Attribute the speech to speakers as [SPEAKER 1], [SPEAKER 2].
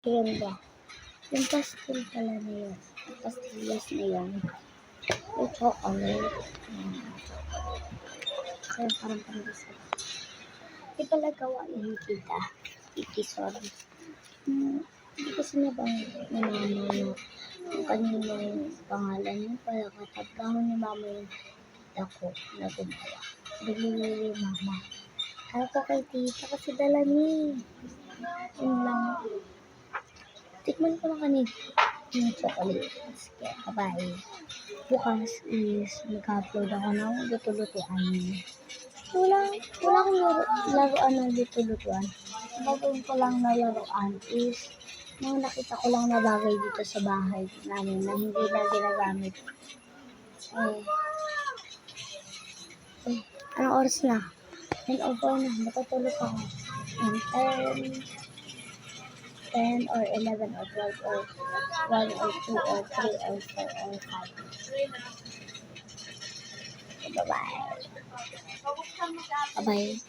[SPEAKER 1] Yun ba? Yung pastil pala na yun. Pastillas na yan. Yung chocolate. Kaya parang pandasan. Di pala gawa yun kita. Iki, sorry. Hindi kasi nabanggit ni mama na kung kanino yung pangalan niya. Pala katagahon ni mama yung tita ko na gumawa. Bili mama. Ayaw ko kay tita kasi dala niya. Yun lang. Tikman ko lang kanina yung chocolate. Kaya kabay. Bukas is mag-upload ako ng luto-lutuan. Wala akong laruan ng luto-lutuan. Gagawin ko lang na laruan is mga nakita ko lang na bagay dito sa bahay namin na hindi na ginagamit. Anong oras na? 10:04 na. Matutulog ako. 10 or 11 or 12 or 1 or 2 or 3 or 4 or 5. Bye-bye. Bye-bye.